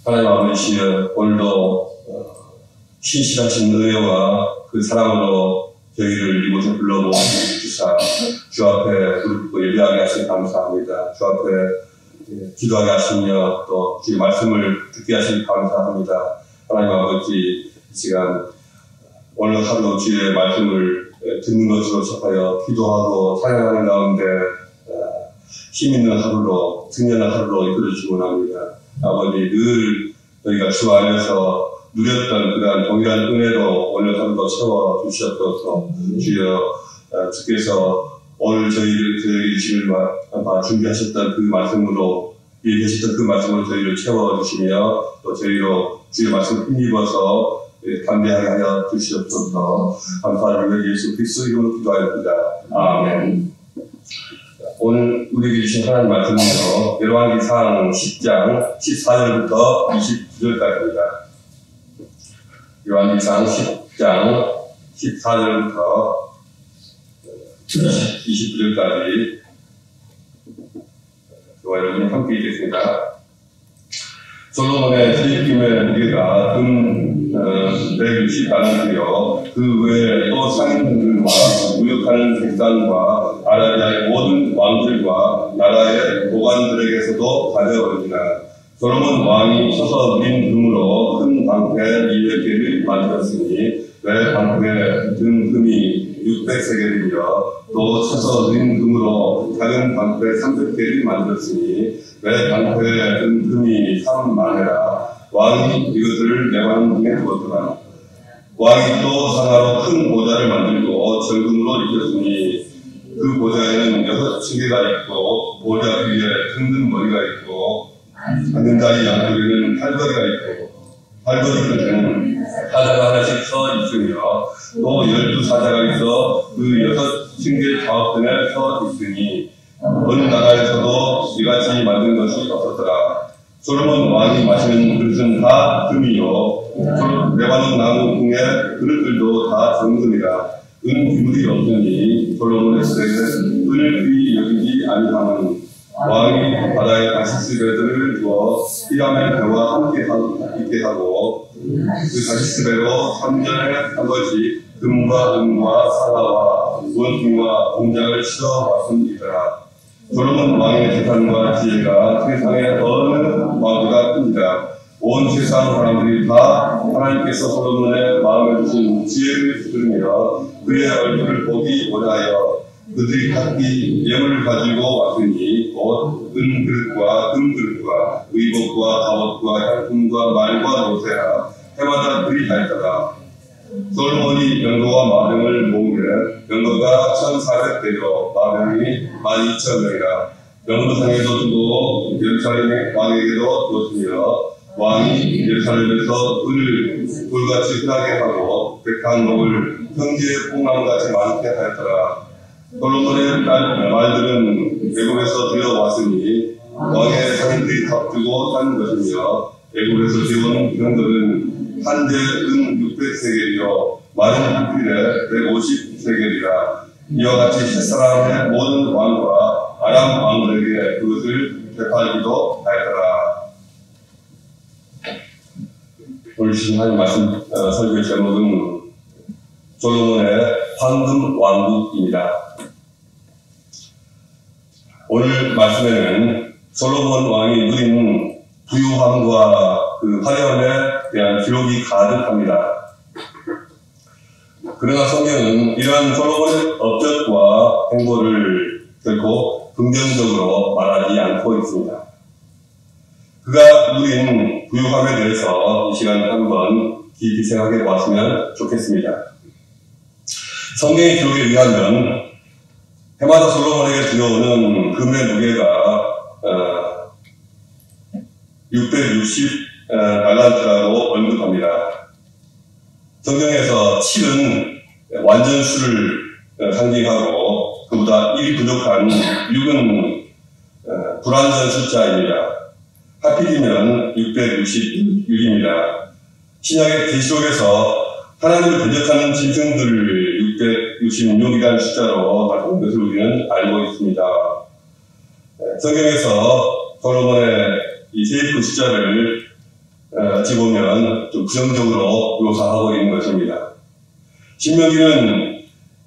하나님 아버지여, 오늘도 신실하신 은혜와 그 사랑으로 저희를 이곳에 불러모 주사 주 앞에 무릎 예배하게 하시니 감사합니다. 주 앞에 기도하게 하시며 또 주의 말씀을 듣게 하시니 감사합니다. 하나님 아버지, 이 시간 오늘 하루 주의 말씀을 듣는 것으로 접하여 기도하고 찬양하는 가운데 힘 있는 하루로, 승리하는 하루로 이끌어주시기 원합니다. 아버지, 늘 저희가 주 안에서 누렸던 그러한 동일한 은혜로 오늘 하루도 채워주시옵소서. 주여, 주께서 오늘 저희를 준비하셨던 그 말씀으로, 얘기하셨던 그 말씀으로 저희를 채워주시며 또 저희로 주의 말씀을 힘입어서 담대하게 하여 주시옵소서. 감사를 예수 그리스도 이름으로 기도하였습니다. 아멘. 오늘 우리에게 주신 하나님 말씀은요, 열왕기상 10장 14절부터 29절까지입니다. 열왕기상 10장 14절부터 29절까지 저와 여러분이 함께 읽겠습니다. 솔로몬의 세입김의 무게가 금 160달란트요, 그 외에 또 상인들과 무역하는 백성과 아라비아의 모든 왕들과 나라의 도관들에게서도 가져오리라. 솔로몬 왕이 서서 누린 금으로 큰 방패 200개를 만들었으니 왜 방패 든 금이 600세겔이며 또 서서 누린 금으로 작은 방패 300개를 만들었으니 왜 방패 든 금이 3만회라. 왕이 이것들을 레바논 등에 두었더라. 왕이 또 상하로 큰 보좌를 만들고 절금으로 입혔으니 그 보좌에는 6층계가 있고 보좌 위에 둥근 머리가 있고 앉는 자리 양쪽에는 팔걸이가 있고 팔걸이 끝에는 사자가 하나씩 서 있으며 또 12사자가 있어 그 6층계 좌우편에 서 있으니 어느 나라에서도 이같이 만든 것이 없었더라. 솔로몬 왕이 마시는 그릇은 다 금이요, 레바논 나무 등의 그릇들도 다 정금이라. 은 기물이 없으니 솔로몬의 시대에는 은을 귀히 여기지 아니하는 왕이 바다에 가시스 배들을 주어 히람의 배와 함께 있게 하고 그 가시스 배로 3년에 한 번씩 금과 은과 사과와 원숭이와 공작을 실어 왔습니다. 솔로몬 왕의 재산과 지혜가 세상의 어느 왕보다 큽니다. 온 세상 사람들이 다 하나님께서 솔로몬의 마음에 주신 지혜를 들으며 그의 얼굴을 보기 원하여 그들이 각기 예물을 가지고 왔으니 곧 은그릇과 금그릇과 의복과 갑옷과 향품과 말과 노새라. 해마다 그리 달더라. 솔로몬이 병거와 마병을 모으되 병거가 1,400대요 마병이 12,000명이라. 병거상에도 두고 예루살렘 왕에게도 뒀으며 왕이 예루살렘에서 은을 돌같이 흔하게 하고 백한목을 평지의 뽕나무같이 많게 하였더라. 솔로몬의 말들은 애굽에서 들여왔으니 왕의 상인들이 값주고 산 것이며 애굽에서 들여온 병거는 한 대 은 600세겔이요 마른 필에 150세겔이라. 이와 같이 햇사람의 모든 왕과 아람 왕들에게 그것을 되팔기도 하였더라. 오늘 주신 하나님 말씀 설교의 제목은 솔로몬의 황금 왕국입니다. 오늘 말씀에는 솔로몬 왕이 누린 부유함과 그 화려함에 대한 기록이 가득합니다. 그러나 성경은 이러한 솔로몬의 업적과 행보를 결코 긍정적으로 말하지 않고 있습니다. 그가 누린 부유함에 대해서 이 시간에 한번 깊이 생각해 보았으면 좋겠습니다. 성경의 기록에 의하면 해마다 솔로몬에게 들어오는 금의 무게가 660달란트라고 언급합니다. 성경에서 7은 완전수를 상징하고 그보다 1이 부족한 6은 불완전 숫자입니다. 하필이면 666입니다. 신약의 계시록에서 하나님을 대적하는 짐승들을 666이라는 숫자로 바꾼 것을 우리는 알고 있습니다. 성경에서 솔로몬의 이 세이프 숫자를 어찌 보면 좀 부정적으로 묘사하고 있는 것입니다. 신명기는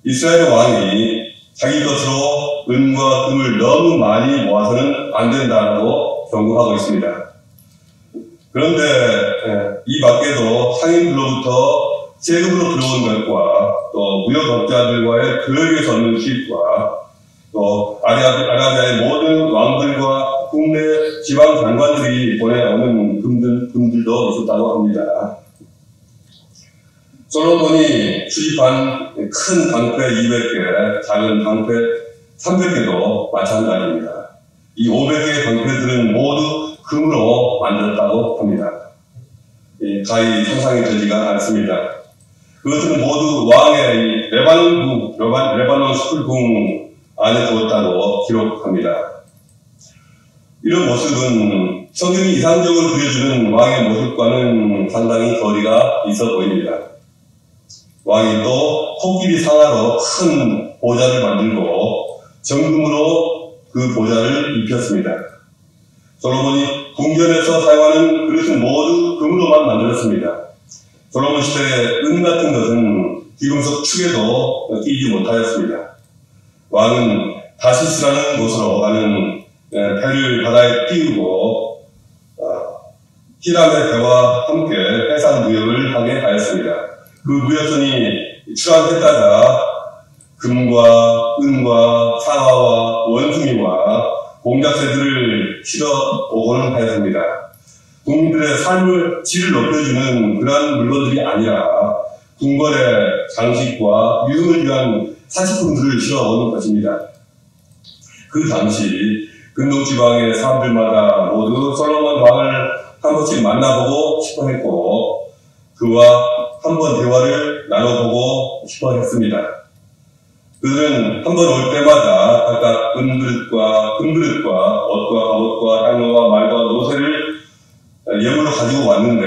이스라엘 왕이 자기 것으로 은과 금을 너무 많이 모아서는 안 된다고 경고하고 있습니다. 그런데 이 밖에도 상인들로부터 세금으로 들어온 것과 또 무역업자들과의 교역에서 얻는 수입과 또 아라비아의 모든 왕들과 국내 지방 장관들이 보내오는 금들도 있었다고 합니다. 솔로몬이 수집한 큰 방패 200개, 작은 방패 300개도 마찬가지입니다. 이 500개의 방패들은 모두 금으로 만들었다고 합니다. 가히 상상이 되지가 않습니다. 그것은 모두 왕의 레바논 숲을 안에 두었다고 기록합니다. 이런 모습은 성경이 이상적으로 그려주는 왕의 모습과는 상당히 거리가 있어 보입니다. 왕이 또 코끼리 상아로 큰 보좌를 만들고 정금으로 그 보좌를 입혔습니다. 솔로몬이 궁전에서 사용하는 그릇은 모두 금으로만 만들었습니다. 솔로몬 시대의 은 같은 것은 귀금속 축에도 끼지 못하였습니다. 왕은 다시스라는 곳으로 가는 배를 바다에 띄우고 히람의 배와 함께 해상 무역을 하게 하였습니다. 그 무역선이 출항했다가 금과 은과 상아와 원숭이와 공작새들을 실어 오곤 하였습니다. 국민들의 삶을 질을 높여주는 그러한 물건들이 아니라 궁궐의 장식과 유흥을 위한 사치품들을 실어온 것입니다. 그 당시 근동지방의 사람들마다 모두 솔로몬 왕을 한 번씩 만나보고 싶어 했고 그와 한번 대화를 나눠보고 싶어 했습니다. 그들은 한 번 올 때마다 각각 은그릇과 금그릇과 옷과 갑옷과 향로와 말과 노새를 예물로 가지고 왔는데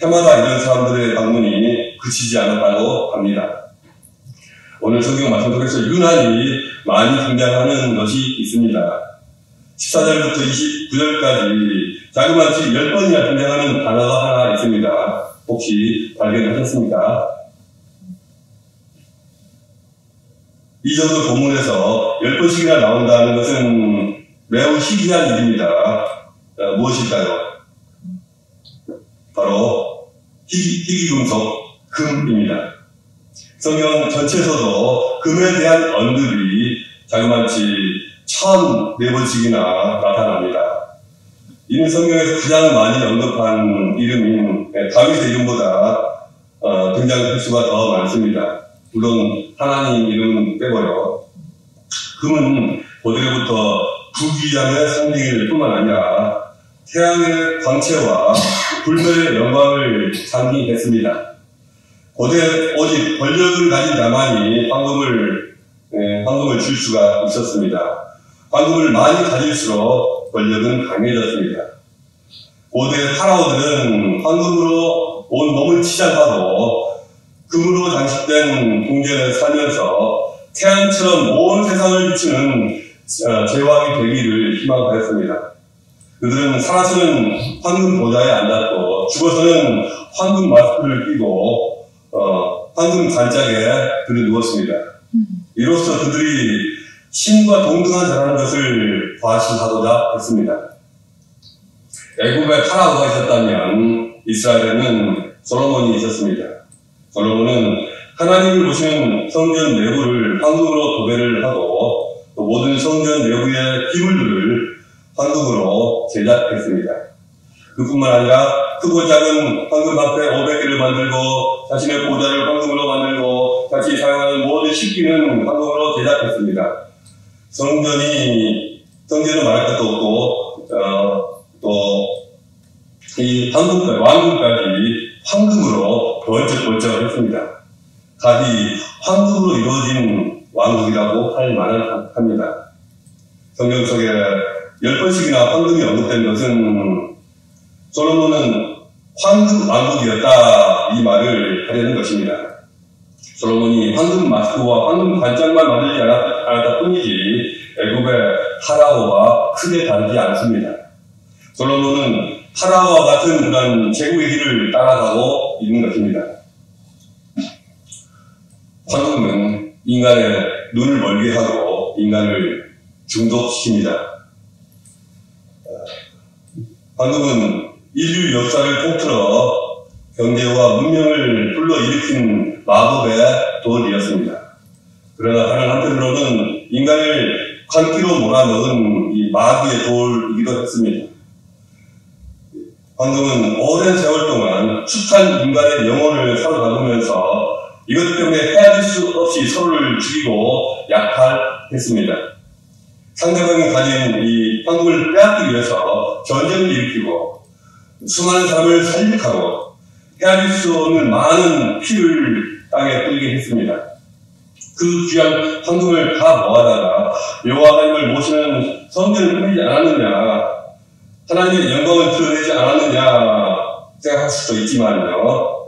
해마다 이런 사람들의 방문이 그치지 않았다고 합니다. 오늘 성경 말씀 속에서 유난히 많이 등장하는 것이 있습니다. 14절부터 29절까지 자그마치 10번이나 등장하는 단어가 하나 있습니다. 혹시 발견하셨습니까? 이 정도 본문에서 10번씩이나 나온다는 것은 매우 희귀한 일입니다. 무엇일까요? 바로 희귀금속 금입니다. 성경 전체에서도 금에 대한 언급이 자그마치 1004번씩이나 나타납니다. 이는 성경에서 가장 많이 언급한 이름인 다윗의 이름보다 등장 횟수가 더 많습니다. 물론 하나님 이름은 빼고요. 금은 고대로부터 부귀함의 상징일 뿐만 아니라 태양의 광채와 불멸의 영광을 상징했습니다. 고대 오직 권력을 가진 자만이 황금을 줄 수가 있었습니다. 황금을 많이 가질수록 권력은 강해졌습니다. 고대 파라오들은 황금으로 온 몸을 치장하고 금으로 장식된 궁전에 살면서 태양처럼 온 세상을 비추는 제왕이 되기를 희망하였습니다. 그들은 살아서는 황금 보좌에 앉았고 죽어서는 황금 마스크를 끼고 황금 관짝에 들어 누웠습니다. 이로써 그들이 신과 동등한 자라는 것을 과시하고자 했습니다. 애굽에 파라오가 있었다면 이스라엘에는 솔로몬이 있었습니다. 솔로몬은 하나님을 모시는 성전 내부를 황금으로 도배를 하고 또 모든 성전 내부의 기물들을 황금으로 제작했습니다. 그뿐만 아니라 크고 작은 황금 방패 500개를 만들고 자신의 보좌를 황금으로 만들고 같이 사용하는 모든 식기는 황금으로 제작했습니다. 성전은 말할 것도 없고 또 이 왕궁까지 황금으로 번쩍번쩍 했습니다. 가히 황금으로 이루어진 왕국이라고 할 만합니다. 성경 속에 10번씩이나 황금이 언급된 것은 솔로몬은 황금 왕국이었다 이 말을 하려는 것입니다. 솔로몬이 황금 마스크와 황금 관짝만 만들지 않았다 뿐이지 애굽의 파라오와 크게 다르지 않습니다. 솔로몬은 타라와 같은 그런 제국의 길을 따라가고 있는 것입니다. 황금은 인간의 눈을 멀게 하고 인간을 중독시킵니다. 황금은 인류 역사를 통틀어 경제와 문명을 불러일으킨 마법의 돌이었습니다. 그러나 다른 한편으로는 인간을 광기로 몰아넣은 이 마귀의 돌이기도 했습니다. 황금은 오랜 세월 동안 숱한 인간의 영혼을 사로잡으면서 이것 때문에 헤아릴 수 없이 서로를 죽이고 약탈했습니다. 상대방이 가진 이 황금을 빼앗기 위해서 전쟁을 일으키고 수많은 사람을 살육하고 헤아릴 수 없는 많은 피를 땅에 뿌리게 했습니다. 그 귀한 황금을 다 모아다가 여호와 하나님을 모시는 성전을 꾸미지 않았느냐, 하나님의 영광을 드러내지 않았느냐 생각할 수도 있지만요,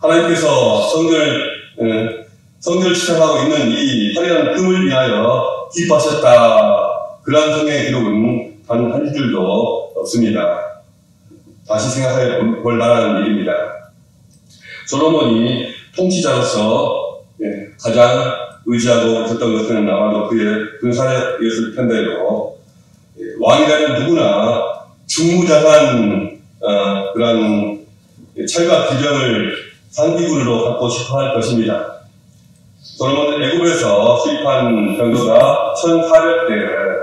하나님께서 성전을 지탱하고 있는 이 화려한 금을 위하여 기뻐하셨다, 그러한 성경의 기록은 단 한 줄도 없습니다. 다시 생각해 볼 만한 일입니다. 솔로몬이 통치자로서 가장 의지하고 있었던 것은 아마도 그의 군사력이었을 텐데요, 왕이라는 누구나 중무장한 그런 철과 기병을 상비군으로 갖고 싶어 할 것입니다. 솔로몬은 애굽에서 수입한 병거가 1,400대,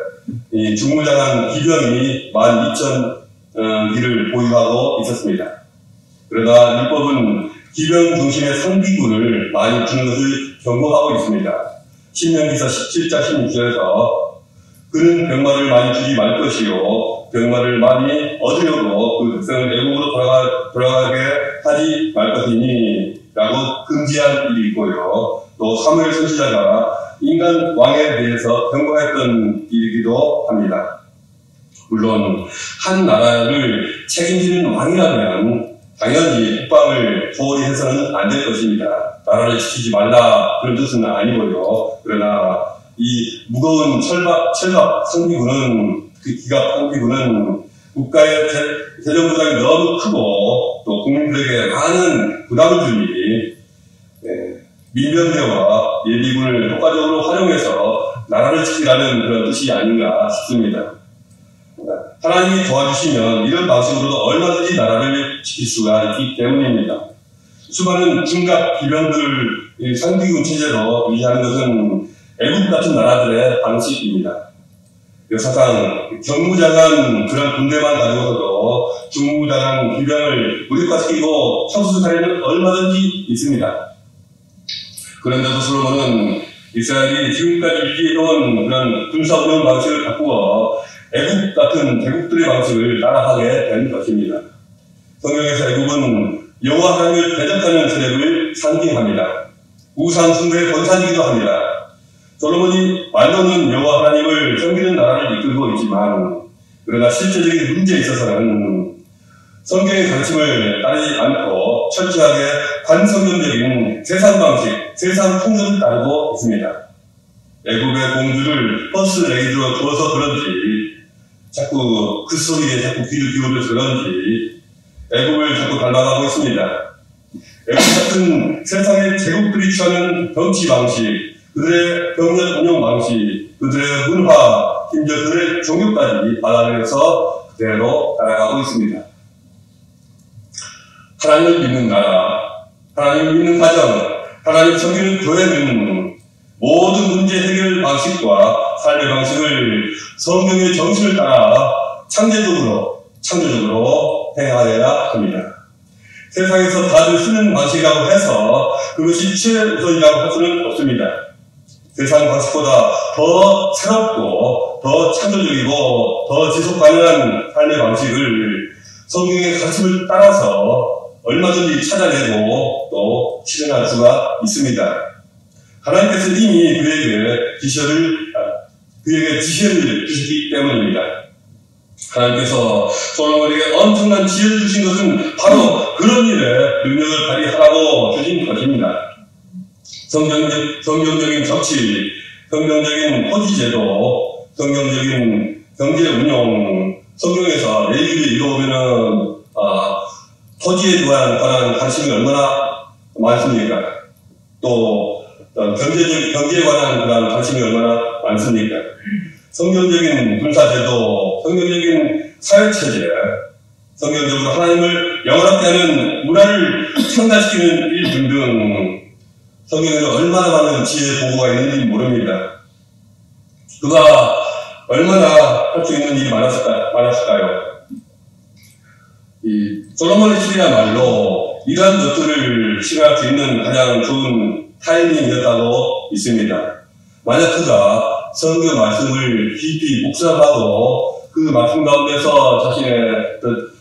이 중무장한 기병이 12,000기를 보유하고 있었습니다. 그러나 율법은 기병 중심의 상비군을 많이 두는 것을 경고하고 있습니다. 신명기서 17장 16절에서 그는 병마를 많이 주지 말 것이요, 병마를 많이 얻으려고 그 백성을 애국으로 돌아가게 하지 말 것이니 라고 금지한 일이 있고요. 또 사무엘 선지자가 인간 왕에 대해서 경고했던 일이기도 합니다. 물론 한 나라를 책임지는 왕이라면 당연히 국방을 소홀히 해서는 안 될 것입니다. 나라를 지키지 말라 그런 뜻은 아니고요. 그러나 이 무거운 철갑 상비군은, 그 기갑 상비군은 국가의 재정 부담이 너무 크고 또 국민들에게 많은 부담을 주니 민병대와 예비군을 효과적으로 활용해서 나라를 지키라는 그런 뜻이 아닌가 싶습니다. 하나님이 도와주시면 이런 방식으로도 얼마든지 나라를 지킬 수가 있기 때문입니다. 수많은 중갑 기병들을 상비군 체제로 유지하는 것은 애국 같은 나라들의 방식입니다. 역사상 경무장한 그런 군대만 가지고서도 중무장한 기병을 무력화시키고 청소년 사례는 얼마든지 있습니다. 그런데도 솔로몬은 이스라엘이 지금까지 유지해온 그런 군사 운영 방식을 바꾸어 애국 같은 대국들의 방식을 따라하게 된 것입니다. 성경에서 애국은 여호와 하나님을 대적하는 세력을 상징합니다. 우상 숭배의 본산이기도 합니다. 솔로몬이 말로는 여호와 하나님을 섬기는 나라를 이끌고 있지만, 그러나 실제적인 문제에 있어서는 성경의 가르침을 따르지 않고 철저하게 반성경적인 세상 방식, 세상 풍습을 따르고 있습니다. 애굽의 공주를 퍼스트 레이드로 두어서 그런지, 자꾸 그 소리에 자꾸 귀를 기울여서 그런지 애굽을 자꾸 닮아가고 있습니다. 애굽 같은 세상의 제국들이 취하는 정치 방식, 그들의 병력 운영 방식, 그들의 문화, 심지어 그들의 종교까지 받아내서 그대로 따라가고 있습니다. 하나님을 믿는 나라, 하나님을 믿는 가정, 하나님을 섬기는 교회는 모든 문제 해결 방식과 삶의 방식을 성경의 정신을 따라 창조적으로 행하여야 합니다. 세상에서 다들 쓰는 방식이라고 해서 그것이 최우선이라고 할 수는 없습니다. 세상 방식보다 더 새롭고 더 창조적이고 더 지속 가능한 삶의 방식을 성경의 가르침을 따라서 얼마든지 찾아내고 또 실현할 수가 있습니다. 하나님께서 이미 그에게 지혜를 주시기 때문입니다. 하나님께서 솔로몬에게 엄청난 지혜를 주신 것은 바로 그런 일에 능력을 발휘하라고 주신 것입니다. 성경적인 정치, 성경적인 토지제도, 성경적인 경제 운용, 성경에서 얘기를 읽어보면은, 토지에 관한 관심이 얼마나 많습니까? 또, 경제에 관한 그런 관심이 얼마나 많습니까? 성경적인 군사제도, 성경적인 사회체제, 성경적으로 하나님을 영원하게 하는 문화를 창달시키는 일 등등, 성경에는 얼마나 많은 지혜 보고가 있는지 모릅니다. 그가 얼마나 할 수 있는 일이 많았을까요? 이 솔로몬의 시대야말로 이러한 것들을 실현할 수 있는 가장 좋은 타이밍이었다고 있습니다. 만약 그가 성경 말씀을 깊이 묵상하고 그 말씀 가운데서 자신의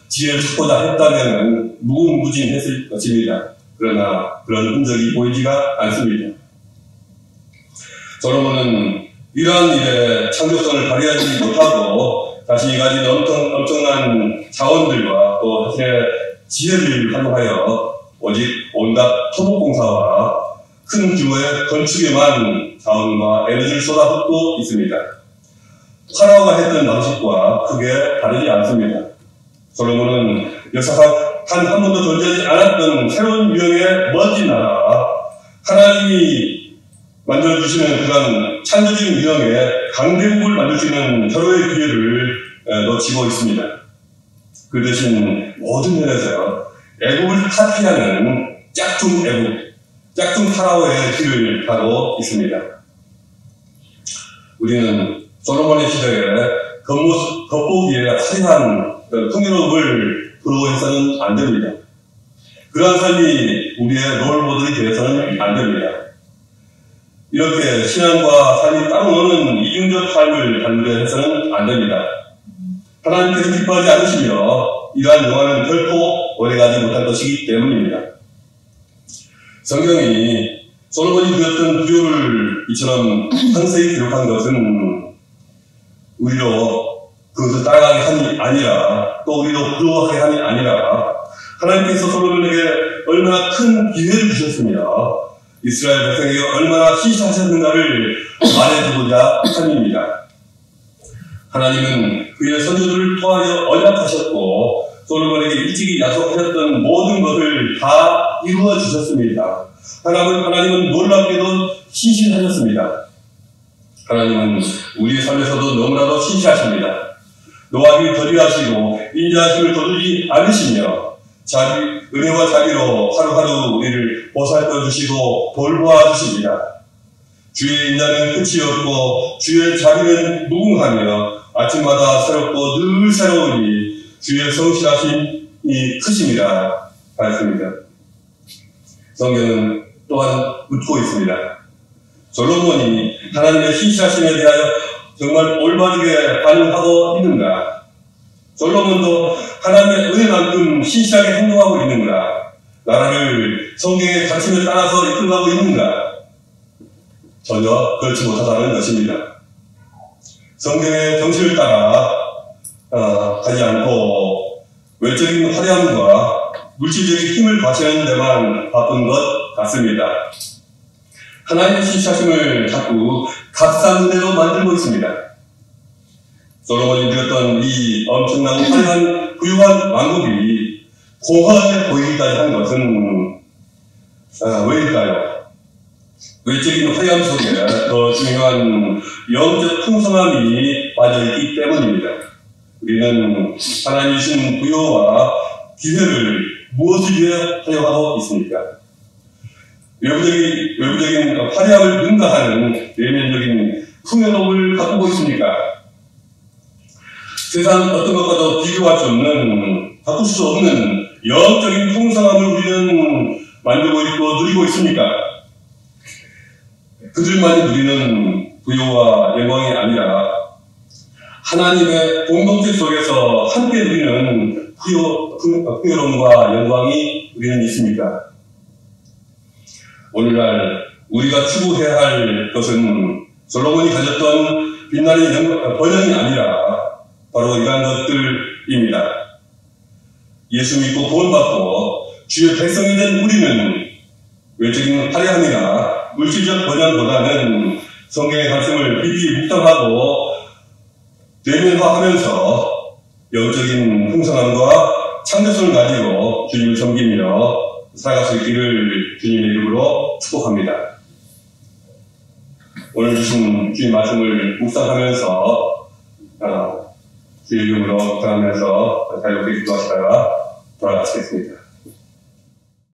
지혜를 찾고자 했다면 무궁무진했을 것입니다. 그러나 그런 흔적이 보이지가 않습니다. 솔로몬은 이러한 일에 창조성을 발휘하지 못하고 자신이 가진 엄청난 자원들과 또 자신의 지혜를 활용하여 오직 온갖 토목공사와 큰 규모의 건축에만 자원과 에너지를 쏟아붓고 있습니다. 파라오가 했던 방식과 크게 다르지 않습니다. 솔로몬은 역사상 한 번도 존재하지 않았던 새로운 유형의 먼지 나라, 하나님이 만들어주시는 그런 창조적인 유형의 강대국을 만들 수 있는 절호의 기회를 놓치고 있습니다. 그 대신 모든 면에서 애국을 타피하는 짝퉁 애국, 짝퉁 파라오의 길을 가고 있습니다. 우리는 솔로몬의 시대에 겉보기에 화려한 풍요로움을 부러워해서는 안 됩니다. 그러한 삶이 우리의 롤모델이 되어서는 안 됩니다. 이렇게 신앙과 삶이 따로 노는 이중적 삶을 달리려 해서는 안 됩니다. 하나님께서 기뻐하지 않으시며 이러한 영화는 결코 오래가지 못할 것이기 때문입니다. 성경이 솔로몬이 그렸던 부요를 이처럼 상세히 기록한 것은 우리로 그것을 따라가게 함이 아니라 또 우리로 부러워하게 함이 아니라 하나님께서 솔로몬에게 얼마나 큰 기회를 주셨으며 이스라엘 백성에게 얼마나 신실하셨는가를 말해주고자 함입니다. 하나님은 그의 선조들을 통하여 언약하셨고 솔로몬에게 일찍이 약속하셨던 모든 것을 다 이루어 주셨습니다. 하나님은 놀랍게도 신실하셨습니다. 하나님은 우리의 삶에서도 너무나도 신실하십니다. 노하기를 더디하시고 인자하심을 거두지 않으시며 은혜와 자비로 하루하루 우리를 보살펴 주시고 돌보아 주십니다. 주의 인자는 끝이 없고 주의 자비는 무궁하며 아침마다 새롭고 늘 새로우니 주의 성실하심이 크십니다. 하였습니다. 성경은 또한 묻고 있습니다. 솔로몬이 하나님의 신실하심에 대하여 정말 올바르게 반응하고 있는가? 솔로몬도 하나님의 은혜만큼 신실하게 행동하고 있는가? 나라를 성경의 가르침에 따라서 이끌어가고 있는가? 전혀 그렇지 못하다는 것입니다. 성경의 정신을 따라 가지 않고 외적인 화려함과 물질적인 힘을 과시하는 데만 바쁜 것 같습니다. 하나님의 신실하심을 자꾸 값싼 은혜로 만들고 있습니다. 솔로몬이 누렸던 이 엄청나고 화려한 부유한 왕국이 공허하게 보이기까지 한 것은 왜일까요? 외적인 화려함 속에 더 중요한 영적 풍성함이 빠져있기 때문입니다. 우리는 하나님이 주신 부여와 기회를 무엇을 위해 사용하고 있습니까? 외부적인 화려함을 능가하는 내면적인 풍요로움을 가꾸고 있습니까? 세상 어떤 것과도 비교할 수 없는, 바꿀 수 없는 영적인 풍성함을 우리는 만들고 있고 누리고 있습니까? 그들만이 누리는 부여와 영광이 아니라 하나님의 공동체 속에서 함께 누리는 풍요로움과 영광이 우리는 있습니까? 오늘날 우리가 추구해야 할 것은 솔로몬이 가졌던 빛나는 번영이 아니라 바로 이러한 것들입니다. 예수 믿고 구원받고 주의 백성이 된 우리는 외적인 화려함이나 물질적 번영보다는 성경의 말씀을 깊이 묵상하고 내면화하면서 영적인 풍성함과 창조성을 가지고 주님을 섬기며 살아갈 수 있기를 주님의 이름으로 축복합니다. 오늘 주신 주님 말씀을 묵상하면서 주의 이름으로 묵상하면서 자유롭게 기도하시다가 돌아가시겠습니다.